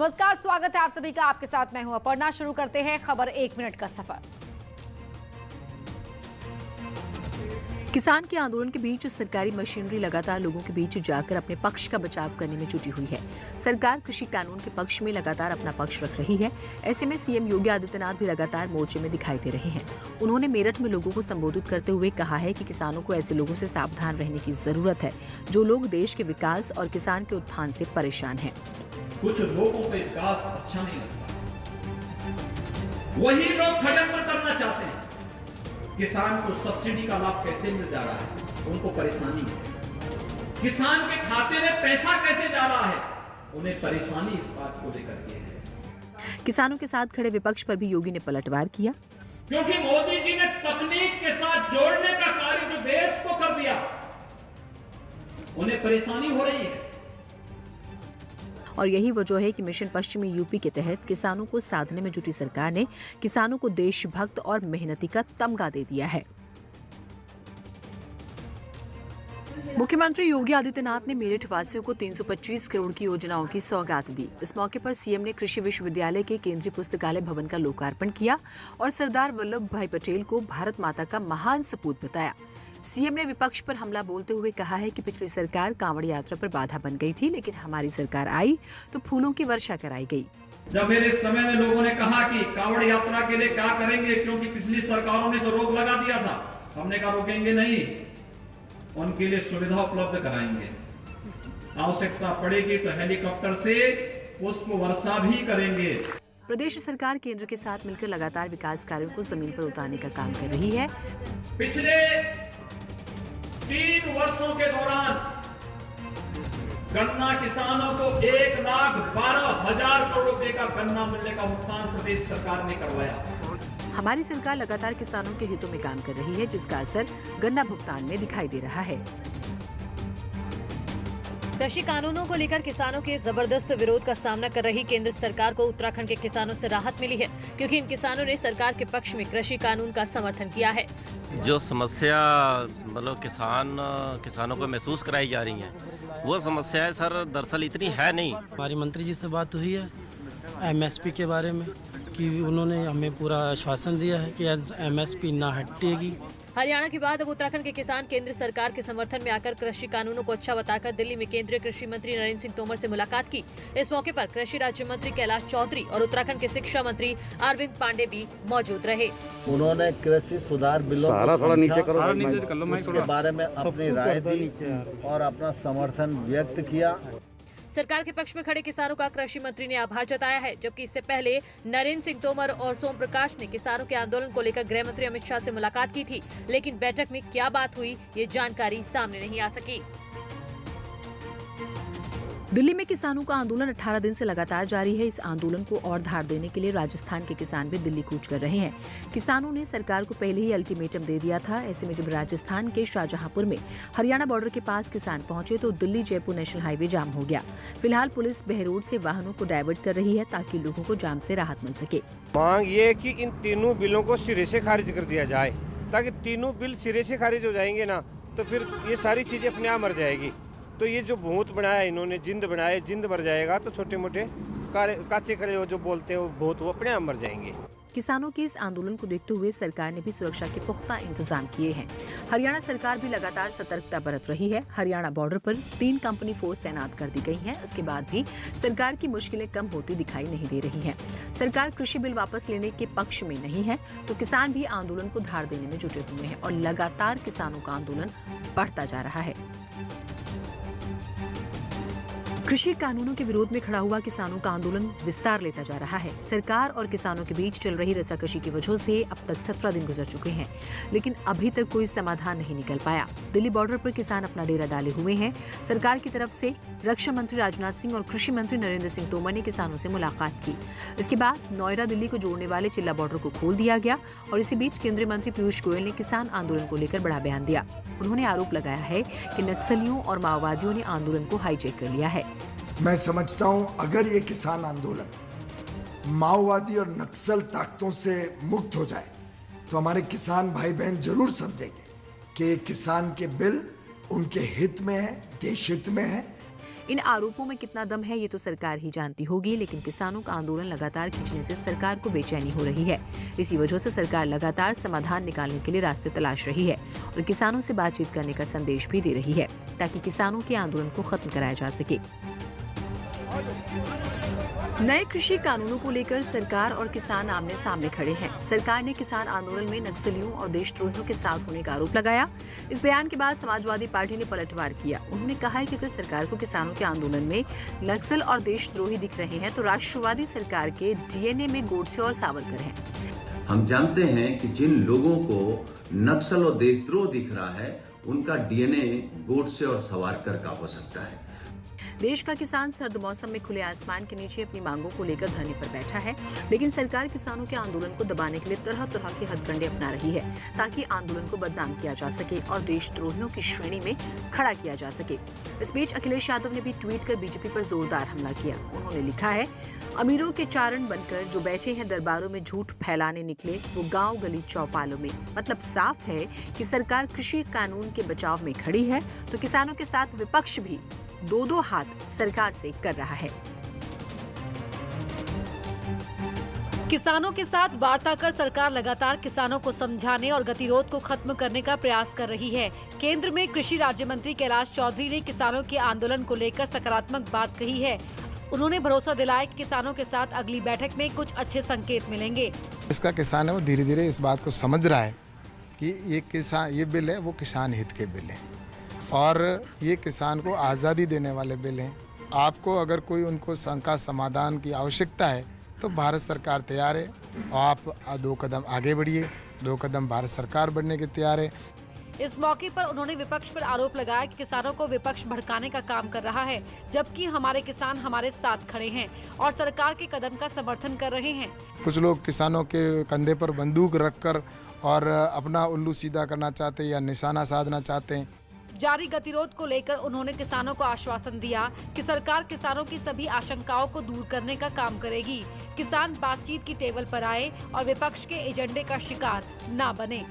नमस्कार, स्वागत है आप सभी का। आपके साथ मैं हूं अपर्णा। शुरू करते हैं खबर 1 मिनट का सफर। किसान के आंदोलन के बीच सरकारी मशीनरी लगातार लोगों के बीच जाकर अपने पक्ष का बचाव करने में जुटी हुई है। सरकार कृषि कानून के पक्ष में लगातार अपना पक्ष रख रही है। ऐसे में सीएम योगी आदित्यनाथ भी लगातार मोर्चे में दिखाई दे रहे हैं। उन्होंने मेरठ में लोगों को संबोधित करते हुए कहा है कि किसानों को ऐसे लोगों से सावधान रहने की जरूरत है जो लोग देश के विकास और किसान के उत्थान से परेशान हैं। कुछ लोगों पे विकास अच्छा नहीं लगता, वही लोग षड्यंत्र करना चाहते हैं। किसान को सब्सिडी का लाभ कैसे मिल जा रहा है, उनको परेशानी है। किसान के खाते में पैसा कैसे जा रहा है, उन्हें परेशानी इस बात को लेकर के है। किसानों के साथ खड़े विपक्ष पर भी योगी ने पलटवार किया, क्योंकि मोदी जी ने तकनीक के साथ जोड़ने का कार्य जो देश को कर दिया, उन्हें परेशानी हो रही है। और यही वजह है कि मिशन पश्चिमी यूपी के तहत किसानों को साधने में जुटी सरकार ने किसानों को देशभक्त और मेहनती का तमगा दे दिया है। मुख्यमंत्री योगी आदित्यनाथ ने मेरठ वासियों को 325 करोड़ की योजनाओं की सौगात दी। इस मौके पर सीएम ने कृषि विश्वविद्यालय के केंद्रीय पुस्तकालय भवन का लोकार्पण किया और सरदार वल्लभ भाई पटेल को भारत माता का महान सपूत बताया। सीएम ने विपक्ष पर हमला बोलते हुए कहा है कि पिछली सरकार कांवड़ यात्रा पर बाधा बन गई थी, लेकिन हमारी सरकार आई तो फूलों की वर्षा कराई गई। जब मेरे समय में लोगों ने कहा कि कांवड़ यात्रा के लिए क्या करेंगे, क्योंकि पिछली सरकारों ने तो रोक लगा दिया था, हमने कहा रोकेंगे नहीं, उनके लिए सुविधा उपलब्ध कराएंगे। आवश्यकता पड़ेगी तो हेलीकॉप्टर से पुष्प वर्षा भी करेंगे। प्रदेश सरकार केंद्र के साथ मिलकर लगातार विकास कार्यों को जमीन पर उतारने का काम कर रही है। पिछले 3 वर्षों के दौरान गन्ना किसानों को 1,12,000 करोड़ रुपए का गन्ना मिलने का भुगतान प्रदेश सरकार ने करवाया। हमारी सरकार लगातार किसानों के हितों में काम कर रही है, जिसका असर गन्ना भुगतान में दिखाई दे रहा है। कृषि कानूनों को लेकर किसानों के जबरदस्त विरोध का सामना कर रही केंद्र सरकार को उत्तराखंड के किसानों से राहत मिली है, क्योंकि इन किसानों ने सरकार के पक्ष में कृषि कानून का समर्थन किया है। जो समस्या मतलब किसानों को महसूस कराई जा रही है, वो समस्याएं सर दरअसल इतनी है नहीं। हमारी मंत्री जी से बात हुई है एमएसपी के बारे में कि उन्होंने हमें पूरा आश्वासन दिया है कि एमएसपी ना हटेगी। हरियाणा के बाद अब उत्तराखंड के किसान केंद्र सरकार के समर्थन में आकर कृषि कानूनों को अच्छा बताकर दिल्ली में केंद्रीय कृषि मंत्री नरेंद्र सिंह तोमर से मुलाकात की। इस मौके पर कृषि राज्य मंत्री कैलाश चौधरी और उत्तराखंड के शिक्षा मंत्री अरविंद पांडे भी मौजूद रहे। उन्होंने कृषि सुधार बिलों के बारे में अपनी राय दी और अपना समर्थन व्यक्त किया। सरकार के पक्ष में खड़े किसानों का कृषि मंत्री ने आभार जताया है, जबकि इससे पहले नरेंद्र सिंह तोमर और सोम प्रकाश ने किसानों के आंदोलन को लेकर गृह मंत्री अमित शाह से मुलाकात की थी, लेकिन बैठक में क्या बात हुई ये जानकारी सामने नहीं आ सकी। दिल्ली में किसानों का आंदोलन 18 दिन से लगातार जारी है। इस आंदोलन को और धार देने के लिए राजस्थान के किसान भी दिल्ली कूच कर रहे हैं। किसानों ने सरकार को पहले ही अल्टीमेटम दे दिया था। ऐसे में जब राजस्थान के शाहजहांपुर में हरियाणा बॉर्डर के पास किसान पहुंचे तो दिल्ली जयपुर नेशनल हाईवे जाम हो गया। फिलहाल पुलिस बहरोड से वाहनों को डायवर्ट कर रही है ताकि लोगों को जाम से राहत मिल सके। मांग ये है कि इन तीनों बिलों को सिरे से खारिज कर दिया जाए, ताकि तीनों बिल सिरे से खारिज हो जाएंगे ना तो फिर ये सारी चीजें अपने आप मर जाएगी। तो ये जो भूत बनाया इन्होंने, जिंद बनाया, जिंद मर जाएगा तो छोटे मोटे काचे करे जो बोलते हैं वो भूत वो अपने आप मर जाएंगे। किसानों के इस आंदोलन को देखते हुए सरकार ने भी सुरक्षा के पुख्ता इंतजाम किए हैं। हरियाणा सरकार भी लगातार सतर्कता बरत रही है। हरियाणा बॉर्डर पर 3 कंपनी फोर्स तैनात कर दी गई है। इसके बाद भी सरकार की मुश्किलें कम होती दिखाई नहीं दे रही हैं। सरकार कृषि बिल वापस लेने के पक्ष में नहीं है तो किसान भी आंदोलन को धार देने में जुटे हुए हैं और लगातार किसानों का आंदोलन बढ़ता जा रहा है। कृषि कानूनों के विरोध में खड़ा हुआ किसानों का आंदोलन विस्तार लेता जा रहा है। सरकार और किसानों के बीच चल रही रस्साकशी की वजह से अब तक 17 दिन गुजर चुके हैं, लेकिन अभी तक कोई समाधान नहीं निकल पाया। दिल्ली बॉर्डर पर किसान अपना डेरा डाले हुए हैं। सरकार की तरफ से रक्षा मंत्री राजनाथ सिंह और कृषि मंत्री नरेंद्र सिंह तोमर ने किसानों से मुलाकात की। इसके बाद नोएडा दिल्ली को जोड़ने वाले चिल्ला बॉर्डर को खोल दिया गया और इसी बीच केंद्रीय मंत्री पीयूष गोयल ने किसान आंदोलन को लेकर बड़ा बयान दिया। उन्होंने आरोप लगाया है कि नक्सलियों और माओवादियों ने आंदोलन को हाईजैक कर लिया है। मैं समझता हूं अगर ये किसान आंदोलन माओवादी और नक्सल ताकतों से मुक्त हो जाए तो हमारे किसान भाई बहन जरूर समझेंगे कि किसान के बिल उनके हित में है, देश हित में है। इन आरोपों में कितना दम है ये तो सरकार ही जानती होगी, लेकिन किसानों का आंदोलन लगातार खींचने से सरकार को बेचैनी हो रही है। इसी वजह से सरकार लगातार समाधान निकालने के लिए रास्ते तलाश रही है और किसानों से बातचीत करने का संदेश भी दे रही है ताकि किसानों के आंदोलन को खत्म कराया जा सके। नए कृषि कानूनों को लेकर सरकार और किसान आमने सामने खड़े हैं। सरकार ने किसान आंदोलन में नक्सलियों और देशद्रोहियों के साथ होने का आरोप लगाया। इस बयान के बाद समाजवादी पार्टी ने पलटवार किया। उन्होंने कहा है कि अगर सरकार को किसानों के आंदोलन में नक्सल और देशद्रोही दिख रहे हैं तो राष्ट्रवादी सरकार के डीएनए में गोडसे और सावरकर हैं। हम जानते हैं कि जिन लोगों को नक्सल और देशद्रोह दिख रहा है उनका डीएनए गोडसे और सावरकर का हो सकता है। देश का किसान सर्द मौसम में खुले आसमान के नीचे अपनी मांगों को लेकर धरने पर बैठा है, लेकिन सरकार किसानों के आंदोलन को दबाने के लिए तरह तरह के हथकंडे अपना रही है ताकि आंदोलन को बदनाम किया जा सके और देशद्रोहियों की श्रेणी में खड़ा किया जा सके। इस बीच अखिलेश यादव ने भी ट्वीट कर बीजेपी पर जोरदार हमला किया। उन्होंने लिखा है, अमीरों के चारण बनकर जो बैठे हैं दरबारों में झूठ फैलाने निकले वो गांव गली चौपालों में। मतलब साफ है कि सरकार कृषि कानून के बचाव में खड़ी है तो किसानों के साथ विपक्ष भी दो हाथ सरकार से कर रहा है। किसानों के साथ वार्ता कर सरकार लगातार किसानों को समझाने और गतिरोध को खत्म करने का प्रयास कर रही है। केंद्र में कृषि राज्य मंत्री कैलाश चौधरी ने किसानों के आंदोलन को लेकर सकारात्मक बात कही है। उन्होंने भरोसा दिलाया कि किसानों के साथ अगली बैठक में कुछ अच्छे संकेत मिलेंगे। इसका किसान है वो धीरे धीरे इस बात को समझ रहा है कि ये बिल है वो किसान हित के बिल है और ये किसान को आज़ादी देने वाले बिल हैं। आपको अगर कोई उनको शंका समाधान की आवश्यकता है तो भारत सरकार तैयार है और आप 2 कदम आगे बढ़िए। 2 कदम भारत सरकार बढ़ने के तैयार है। इस मौके पर उन्होंने विपक्ष पर आरोप लगाया कि किसानों को विपक्ष भड़काने का काम कर रहा है, जबकि हमारे किसान हमारे साथ खड़े हैं और सरकार के कदम का समर्थन कर रहे हैं। कुछ लोग किसानों के कंधे पर बंदूक रखकर और अपना उल्लू सीधा करना चाहते हैं या निशाना साधना चाहते हैं। जारी गतिरोध को लेकर उन्होंने किसानों को आश्वासन दिया कि सरकार किसानों की सभी आशंकाओं को दूर करने का काम करेगी। किसान बातचीत की टेबल पर आए और विपक्ष के एजेंडे का शिकार ना बने।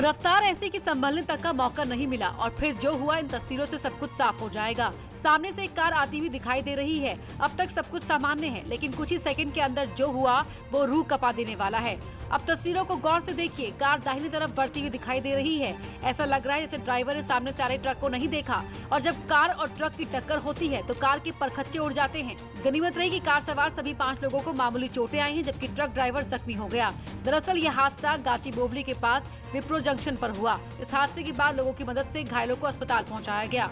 रफ्तार ऐसी कि संभलने तक का मौका नहीं मिला और फिर जो हुआ इन तस्वीरों से सब कुछ साफ हो जाएगा। सामने से एक कार आती हुई दिखाई दे रही है। अब तक सब कुछ सामान्य है, लेकिन कुछ ही सेकंड के अंदर जो हुआ वो रूह कपा देने वाला है। अब तस्वीरों को गौर से देखिए। कार दाहिनी तरफ बढ़ती हुई दिखाई दे रही है। ऐसा लग रहा है जैसे ड्राइवर ने सामने से आ रहे ट्रक को नहीं देखा और जब कार और ट्रक की टक्कर होती है तो कार के परखच्चे उड़ जाते हैं। गनीमत रही कि कार सवार सभी 5 लोगों को मामूली चोटें आई हैं, जबकि ट्रक ड्राइवर जख्मी हो गया। दरअसल यह हादसा गाची बोबली के पास विप्रो जंक्शन पर हुआ। इस हादसे के बाद लोगों की मदद से घायलों को अस्पताल पहुँचाया गया।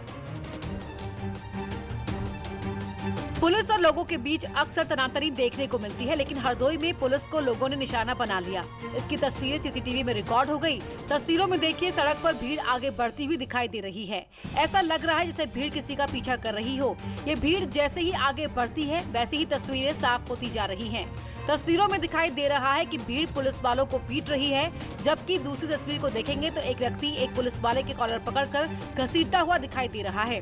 पुलिस और लोगों के बीच अक्सर तनातनी देखने को मिलती है, लेकिन हरदोई में पुलिस को लोगों ने निशाना बना लिया। इसकी तस्वीरें सीसीटीवी में रिकॉर्ड हो गई। तस्वीरों में देखिए सड़क पर भीड़ आगे बढ़ती हुई दिखाई दे रही है। ऐसा लग रहा है जैसे भीड़ किसी का पीछा कर रही हो। ये भीड़ जैसे ही आगे बढ़ती है वैसे ही तस्वीरें साफ होती जा रही है। तस्वीरों में दिखाई दे रहा है कि भीड़ पुलिस वालों को पीट रही है, जबकि दूसरी तस्वीर को देखेंगे तो एक व्यक्ति एक पुलिस वाले के कॉलर पकड़कर घसीटता हुआ दिखाई दे रहा है,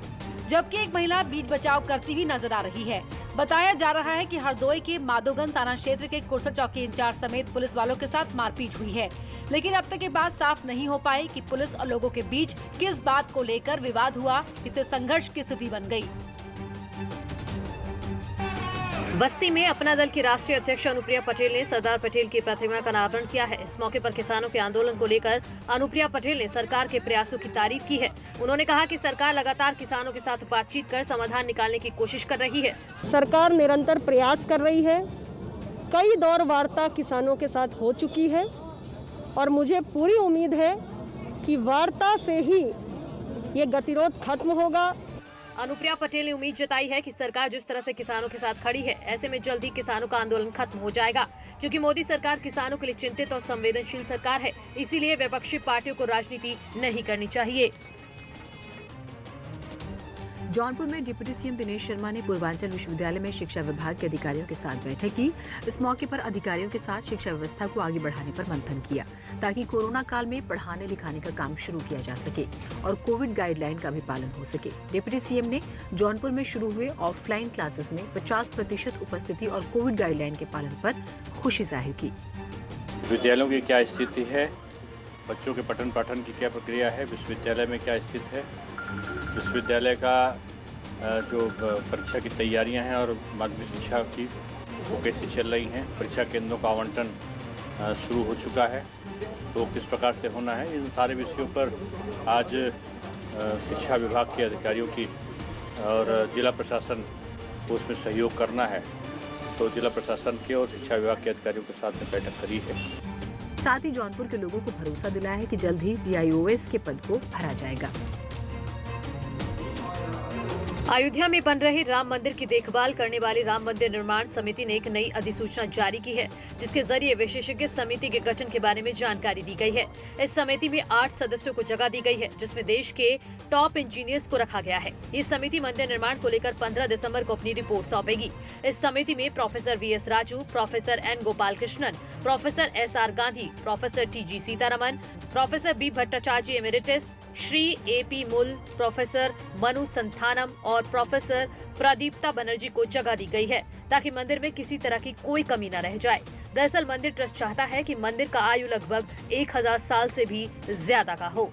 जबकि एक महिला बीच बचाव करती हुई नजर आ रही है। बताया जा रहा है कि हरदोई के माधोगंज थाना क्षेत्र के कुरसर चौकी इंचार्ज समेत पुलिस वालों के साथ मारपीट हुई है, लेकिन अब तक ये बात साफ नहीं हो पाई कि पुलिस और लोगों के बीच किस बात को लेकर विवाद हुआ, इससे संघर्ष की स्थिति बन गई। बस्ती में अपना दल की राष्ट्रीय अध्यक्ष अनुप्रिया पटेल ने सरदार पटेल की प्रतिमा का अनावरण किया है। इस मौके पर किसानों के आंदोलन को लेकर अनुप्रिया पटेल ने सरकार के प्रयासों की तारीफ की है। उन्होंने कहा कि सरकार लगातार किसानों के साथ बातचीत कर समाधान निकालने की कोशिश कर रही है। सरकार निरंतर प्रयास कर रही है। कई दौर वार्ता किसानों के साथ हो चुकी है और मुझे पूरी उम्मीद है कि वार्ता से ही ये गतिरोध खत्म होगा। अनुप्रिया पटेल ने उम्मीद जताई है कि सरकार जिस तरह से किसानों के साथ खड़ी है, ऐसे में जल्दी किसानों का आंदोलन खत्म हो जाएगा, क्योंकि मोदी सरकार किसानों के लिए चिंतित और संवेदनशील सरकार है। इसीलिए विपक्षी पार्टियों को राजनीति नहीं करनी चाहिए। जौनपुर में डिप्टी सीएम दिनेश शर्मा ने पूर्वांचल विश्वविद्यालय में शिक्षा विभाग के अधिकारियों के साथ बैठक की। इस मौके पर अधिकारियों के साथ शिक्षा व्यवस्था को आगे बढ़ाने पर मंथन किया, ताकि कोरोना काल में पढ़ाने लिखाने का काम शुरू किया जा सके और कोविड गाइडलाइन का भी पालन हो सके। डिप्टी सीएम ने जौनपुर में शुरू हुए ऑफलाइन क्लासेस में 50% उपस्थिति और कोविड गाइडलाइन के पालन पर खुशी जाहिर की। विद्यालयों की क्या स्थिति है बच्चों के पठन पाठन की क्या प्रक्रिया है, विश्वविद्यालय में क्या स्थित है, विश्वविद्यालय का जो परीक्षा की तैयारियां हैं और माध्यमिक शिक्षा की वो कैसी चल रही हैं, परीक्षा केंद्रों का आवंटन शुरू हो चुका है तो किस प्रकार से होना है, इन सारे विषयों पर आज शिक्षा विभाग के अधिकारियों की और जिला प्रशासन को उसमें सहयोग करना है तो जिला प्रशासन के और शिक्षा विभाग के अधिकारियों के साथ में बैठक करी है। साथ ही जौनपुर के लोगों को भरोसा दिलाया है कि जल्द ही DIOS के पद को भरा जाएगा। अयोध्या में बन रहे राम मंदिर की देखभाल करने वाली राम मंदिर निर्माण समिति ने एक नई अधिसूचना जारी की है, जिसके जरिए विशेषज्ञ समिति के गठन के बारे में जानकारी दी गई है। इस समिति में 8 सदस्यों को जगह दी गई है, जिसमें देश के टॉप इंजीनियर्स को रखा गया है। ये समिति मंदिर निर्माण को लेकर 15 दिसंबर को अपनी रिपोर्ट सौंपेगी। इस समिति में professor VS Raju, professor N Gopal Krishnan, professor SR Gandhi, professor TG Sitharaman, professor B Bhattacharya emeritus, Shri AP मुल, प्रोफेसर मनु संथानम और प्रोफेसर प्रदीप्ता बनर्जी को जगह दी गई है, ताकि मंदिर में किसी तरह की कोई कमी न रह जाए। दरअसल मंदिर ट्रस्ट चाहता है कि मंदिर का आयु लगभग 1000 साल से भी ज्यादा का हो।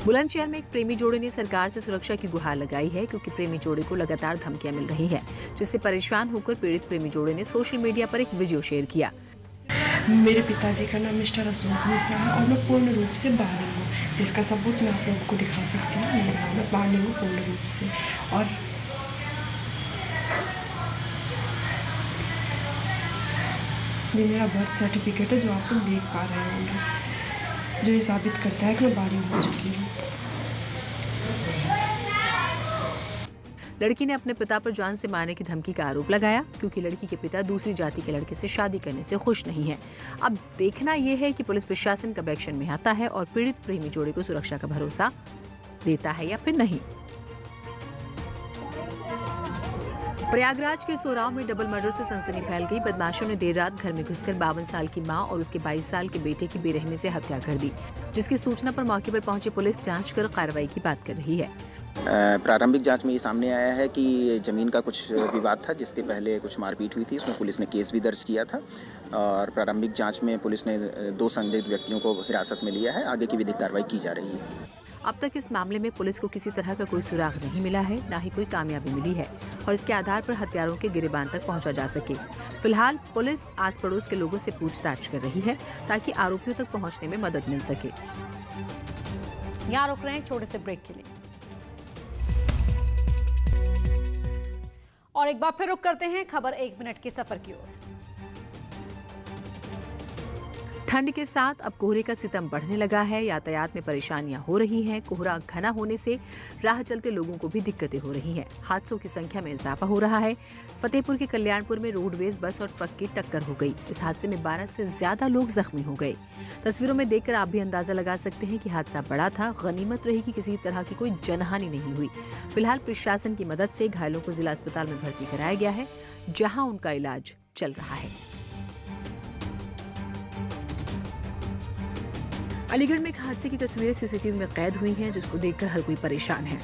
बुलंदशहर में एक प्रेमी जोड़े ने सरकार से सुरक्षा की गुहार लगाई है, क्योंकि प्रेमी जोड़े को लगातार धमकियां मिल रही है, जिससे परेशान होकर पीड़ित प्रेमी जोड़े ने सोशल मीडिया पर एक वीडियो शेयर किया। मेरे पिताजी का नाम मिस्टर अशोक मिश्रा है और मैं पूर्ण रूप से बालिग हूँ, जिसका सबूत मैं आप लोगों को दिखा सकती हूँ। मैं बालिग हूँ पूर्ण रूप से, और ये मेरा बर्थ सर्टिफिकेट है जो आप लोग देख पा रहे होंगे, जो ये साबित करता है कि मैं बालिग हो चुकी हूँ। लड़की ने अपने पिता पर जान से मारने की धमकी का आरोप लगाया, क्योंकि लड़की के पिता दूसरी जाति के लड़के से शादी करने से खुश नहीं है। अब देखना यह है कि पुलिस प्रशासन कब एक्शन में आता है और पीड़ित प्रेमी जोड़े को सुरक्षा का भरोसा देता है या फिर नहीं। प्रयागराज के सोराव में डबल मर्डर से सनसनी फैल गई। बदमाशों ने देर रात घर में घुसकर 52 साल की मां और उसके 22 साल के बेटे की बेरहमी से हत्या कर दी, जिसकी सूचना पर मौके पर पहुंची पुलिस जांच कर कार्रवाई की बात कर रही है। प्रारंभिक जांच में ये सामने आया है कि जमीन का कुछ विवाद था, जिसके पहले कुछ मारपीट हुई थी। उसमें पुलिस ने केस भी दर्ज किया था और प्रारंभिक जांच में पुलिस ने 2 संदिग्ध व्यक्तियों को हिरासत में लिया है। आगे की विधिक कार्रवाई की जा रही है। अब तक इस मामले में पुलिस को किसी तरह का कोई सुराग नहीं मिला है, न ही कोई कामयाबी मिली है, और इसके आधार पर हत्यारों के गिरेबान तक पहुंचा जा सके। फिलहाल पुलिस आस पड़ोस के लोगों से पूछताछ कर रही है, ताकि आरोपियों तक पहुंचने में मदद मिल सके। यहाँ रुक रहे हैं छोटे से ब्रेक के लिए, और एक बार फिर रुक करते हैं खबर 1 मिनट के सफर की ओर। ठंड के साथ अब कोहरे का सितम बढ़ने लगा है। यातायात में परेशानियां हो रही हैं। कोहरा घना होने से राह चलते लोगों को भी दिक्कतें हो रही हैं। हादसों की संख्या में इजाफा हो रहा है। फतेहपुर के कल्याणपुर में रोडवेज बस और ट्रक की टक्कर हो गई। इस हादसे में 12 से ज्यादा लोग जख्मी हो गए। तस्वीरों में देखकर आप भी अंदाजा लगा सकते हैं कि हादसा बड़ा था। गनीमत रही कि किसी तरह की कोई जनहानि नहीं हुई। फिलहाल प्रशासन की मदद से घायलों को जिला अस्पताल में भर्ती कराया गया है, जहाँ उनका इलाज चल रहा है। अलीगढ़ में एक हादसे की तस्वीरें सीसीटीवी में कैद हुई हैं, जिसको देखकर हर कोई परेशान है,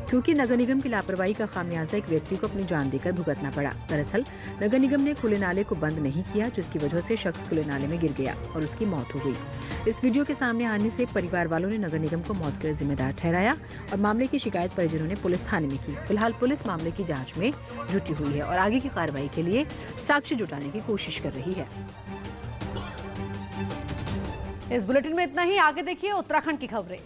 क्योंकि नगर निगम की लापरवाही का खामियाजा एक व्यक्ति को अपनी जान देकर भुगतना पड़ा। दरअसल नगर निगम ने खुले नाले को बंद नहीं किया, जिसकी वजह से शख्स खुले नाले में गिर गया और उसकी मौत हो गई। इस वीडियो के सामने आने से परिवार वालों ने नगर निगम को मौत के जिम्मेदार ठहराया और मामले की शिकायत परिजनों ने पुलिस थाने में की। फिलहाल पुलिस मामले की जाँच में जुटी हुई है और आगे की कार्रवाई के लिए साक्ष्य जुटाने की कोशिश कर रही है। इस बुलेटिन में इतना ही। आगे देखिए उत्तराखंड की खबरें।